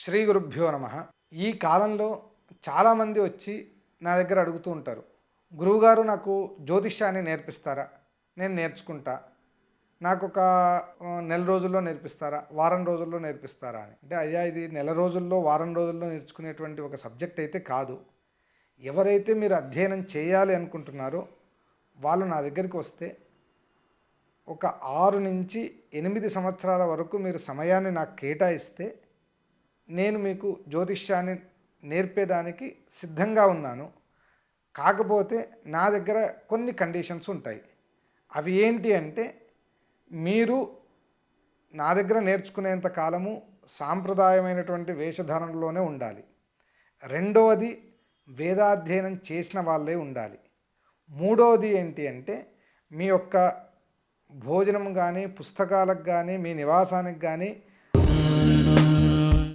శ్రీ గురుభ్యో నమ. ఈ కాలంలో చాలామంది వచ్చి నా దగ్గర అడుగుతూ ఉంటారు, గురువుగారు నాకు జ్యోతిష్యాన్ని నేర్పిస్తారా? నేను నేర్చుకుంటా. నాకు ఒక నెల రోజుల్లో నేర్పిస్తారా, వారం రోజుల్లో నేర్పిస్తారా అని. అంటే అయ్యా, ఇది నెల రోజుల్లో వారం రోజుల్లో నేర్చుకునేటువంటి ఒక సబ్జెక్ట్ అయితే కాదు. ఎవరైతే మీరు అధ్యయనం చేయాలి అనుకుంటున్నారో వాళ్ళు నా దగ్గరికి వస్తే ఒక 6 నుంచి 8 సంవత్సరాల వరకు మీరు సమయాన్ని నాకు కేటాయిస్తే నేను మీకు జ్యోతిష్యాన్ని నేర్పేదానికి సిద్ధంగా ఉన్నాను. కాకపోతే నా దగ్గర కొన్ని కండిషన్స్ ఉంటాయి. అవి ఏంటి అంటే, మీరు నా దగ్గర నేర్చుకునేంత కాలము సాంప్రదాయమైనటువంటి వేషధారణలోనే ఉండాలి. రెండవది, వేదాధ్యయనం చేసిన వాళ్ళే ఉండాలి. మూడవది ఏంటి అంటే, మీ యొక్క భోజనం కానీ, పుస్తకాలకు కానీ, మీ నివాసానికి కానీ